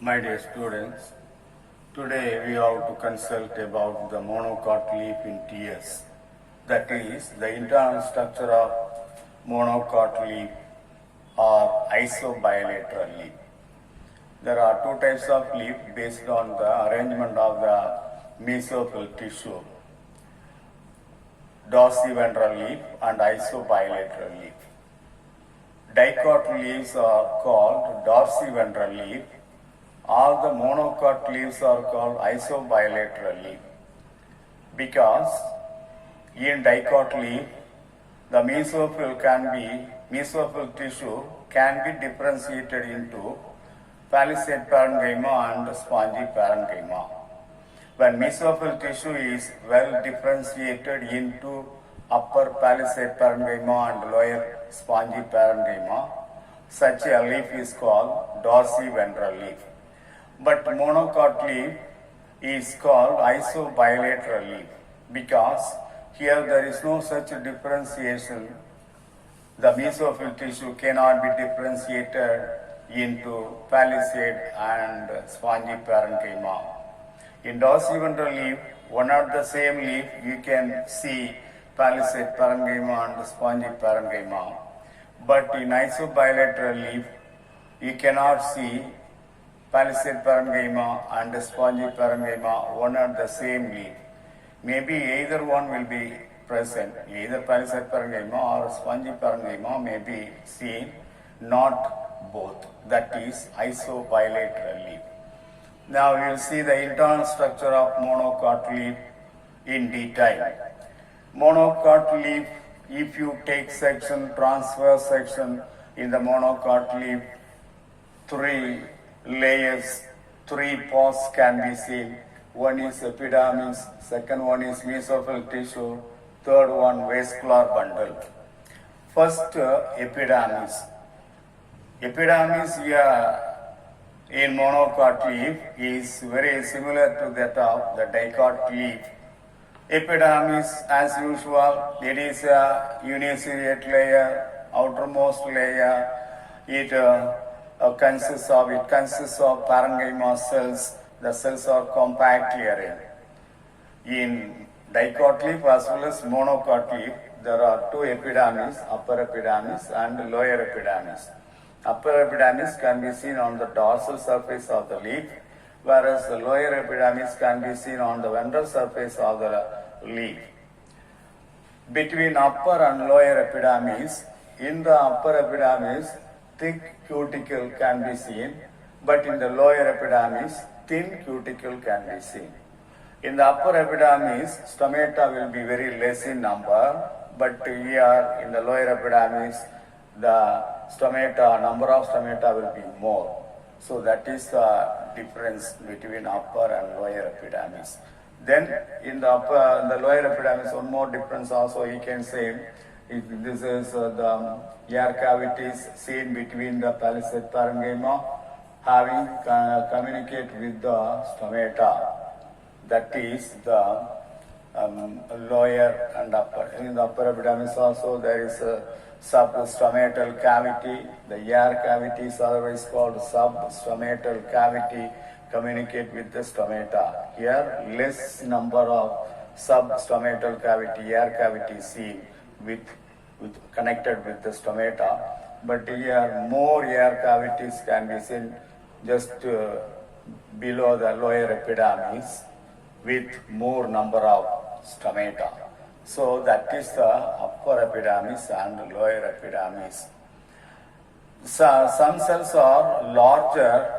My dear students, today we have to consult about the monocot leaf in TS. That is, the internal structure of monocot leaf or isobilateral leaf. There are two types of leaf based on the arrangement of the mesophyll tissue, dorsiventral leaf and isobilateral leaf. Dicot leaves are called dorsiventral leaf. All the monocot leaves are called isobilateral leaf because in dicot leaf the mesophyll tissue can be differentiated into palisade parenchyma and spongy parenchyma. When mesophyll tissue is well differentiated into upper palisade parenchyma and lower spongy parenchyma, such a leaf is called dorsiventral leaf. But monocot leaf is called isobilateral leaf because here there is no such differentiation. The mesophyll tissue cannot be differentiated into palisade and spongy parenchyma. In dorsiventral leaf, one of the same leaf, you can see palisade parenchyma and spongy parenchyma. But in isobilateral leaf, you cannot see palisade parenchyma and spongy parenchyma, one and the same leaf. Maybe either one will be present, either palisade parenchyma or spongy parenchyma may be seen, not both. That is isobilateral leaf. Now we will see the internal structure of monocot leaf in detail. Monocot leaf, if you take section, transverse section in the monocot leaf, three layers, three pores can be seen. One is epidermis, second one is mesophyll tissue, third one vascular bundle. First, epidermis. Epidermis here in monocot leaf is very similar to that of the dicot leaf. Epidermis, as usual, it is a uniciliate layer, outermost layer. It consists of parenchyma cells. The cells are compactly arranged. In dicot leaf as well as monocot leaf, there are two epidermis, upper epidermis and lower epidermis. Upper epidermis can be seen on the dorsal surface of the leaf, whereas the lower epidermis can be seen on the ventral surface of the leaf. Between upper and lower epidermis, in the upper epidermis, thick cuticle can be seen, but in the lower epidermis, thin cuticle can be seen. In the upper epidermis, stomata will be very less in number, but here in the lower epidermis, the number of stomata will be more. So that is the difference between upper and lower epidermis. Then in the lower epidermis, one more difference also you can say. This is the air cavities seen between the palisade parenchyma having communicate with the stomata. That is the lower and upper. In the upper epidermis also there is a substomatal cavity. The air cavity is otherwise called substomatal cavity, communicate with the stomata. Here less number of substomatal cavity, air cavity seen with connected with the stomata, but here more air cavities can be seen just below the lower epidermis with more number of stomata. So that is the upper epidermis and lower epidermis. So some cells are larger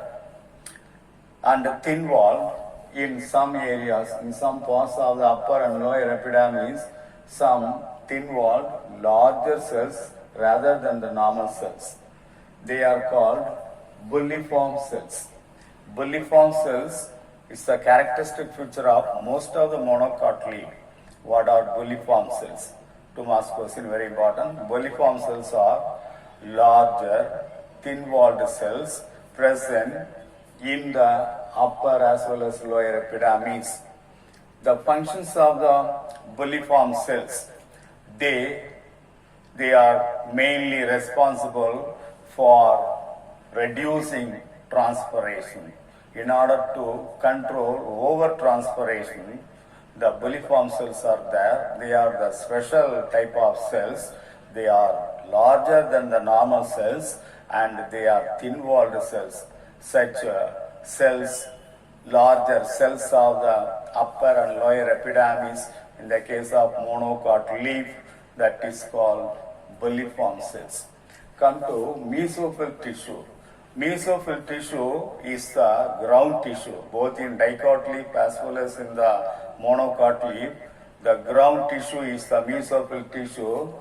and thin walled in some areas, in some parts of the upper and lower epidermis, some thin walled larger cells rather than the normal cells. They are called bulliform cells. Bulliform cells is the characteristic feature of most of the monocot leaf. What are bulliform cells? Two marks question, very important. Bulliform cells are larger, thin walled cells present in the upper as well as lower epidermis. The functions of the bulliform cells, they are mainly responsible for reducing transpiration. in order to control overtranspiration. The bulliform cells are there. They are the special type of cells. They are larger than the normal cells and they are thin-walled cells. Such cells, larger cells of the upper and lower epidermis, in the case of monocot leaf, that is called bulliform cells. Come to mesophyll tissue. Mesophyll tissue is the ground tissue, both in dicot leaf as well as in the monocot leaf. The ground tissue is the mesophyll tissue.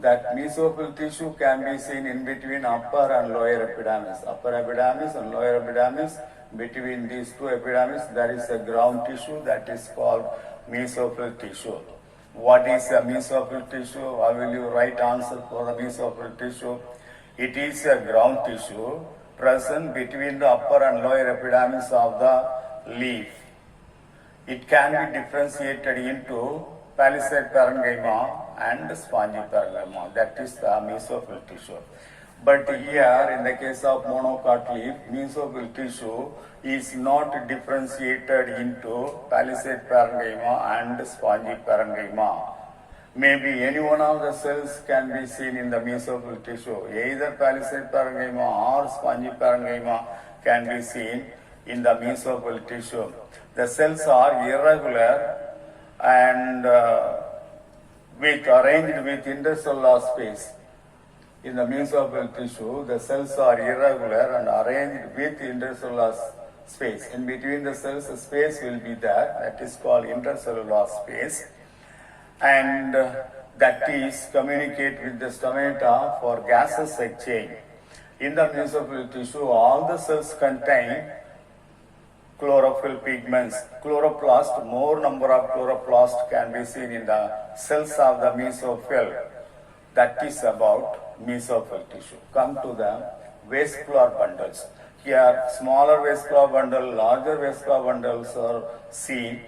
That mesophyll tissue can be seen in between upper and lower epidermis. Upper epidermis and lower epidermis, between these two epidermis, there is a ground tissue that is called mesophyll tissue. What is a mesophyll tissue? How will you write answer for the mesophyll tissue? It is a ground tissue present between the upper and lower epidermis of the leaf. It can be differentiated into palisade parenchyma and spongy parenchyma. That is the mesophyll tissue. But here, in the case of monocot leaf, mesophyll tissue is not differentiated into palisade parenchyma and spongy parenchyma. Maybe any one of the cells can be seen in the mesophyll tissue. Either palisade parenchyma or spongy parenchyma can be seen in the mesophyll tissue. The cells are irregular and arranged with intercellular space. In the mesophyll tissue, the cells are irregular and arranged with intercellular space. In between the cells, a space will be there. That is called intercellular space. And that is communicate with the stomata for gaseous exchange. In the mesophyll tissue, all the cells contain chlorophyll pigments. Chloroplast, more number of chloroplast can be seen in the cells of the mesophyll. That is about mesophyll tissue. Come to the vascular bundles. Here, smaller vascular bundle, larger vascular bundles are seen.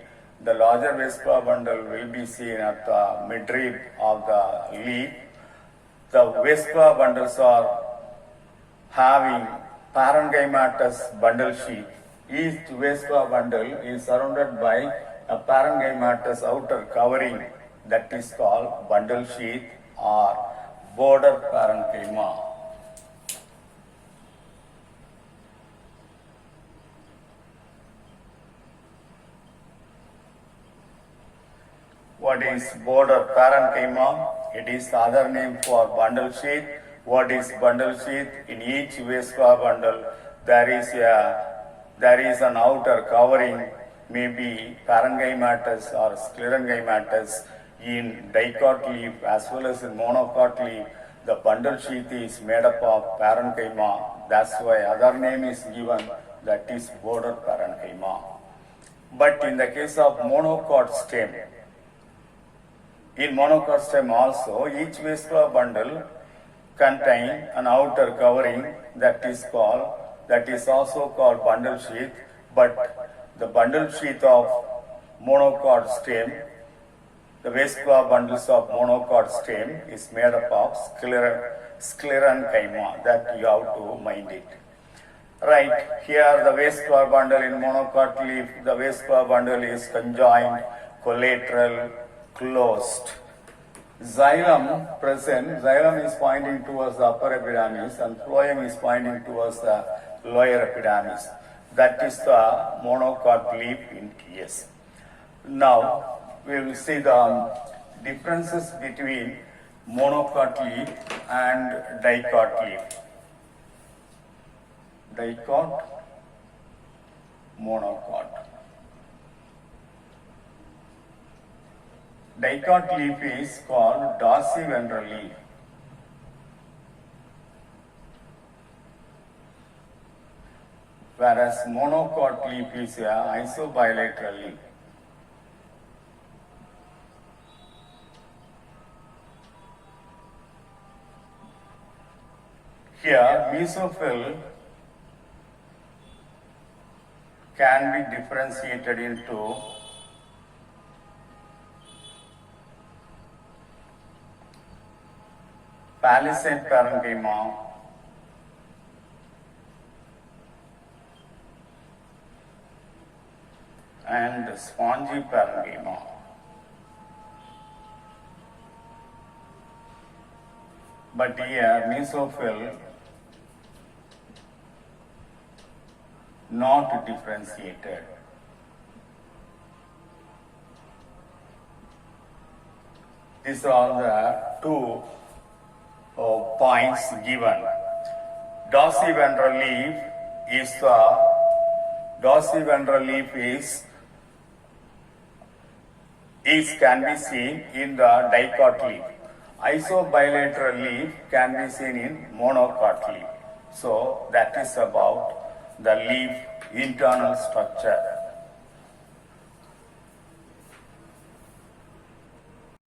The larger vascular bundle will be seen at the midrib of the leaf. The vascular bundles are having parenchymatous bundle sheath. Each vascular bundle is surrounded by a parenchymatous outer covering that is called bundle sheath or border parenchyma. What is border parenchyma? It is the other name for bundle sheath. What is bundle sheath? In each vascular bundle, there is an outer covering, maybe parenchymatous or sclerenchymatous. In dicot leaf as well as in monocot leaf, the bundle sheath is made up of parenchyma. That's why other name is given, that is border parenchyma. But in the case of monocot stem, in monocot stem also, each vascular bundle contain an outer covering that is also called bundle sheath. But the bundle sheath of monocot stem, the vascular bundles of monocot stem is made up of sclerenchyma. That you have to mind it. Right, here the vascular bundle in monocot leaf, the vascular bundle is conjoined, collateral, closed. Xylem present, xylem is pointing towards the upper epidermis and phloem is pointing towards the lower epidermis. That is the monocot leaf in TS. Now we will see the differences between monocot leaf and dicot leaf. Dicot, monocot. Dicot leaf is called dorsiventral leaf. Whereas monocot leaf is a isobilateral leaf. Here, mesophyll can be differentiated into palisade parenchyma and spongy parenchyma. But here mesophyll not differentiated. These are the two points given. Dorsiventral leaf can be seen in the dicot leaf. Isobilateral leaf can be seen in monocot leaf. So that is about the leaf internal structure.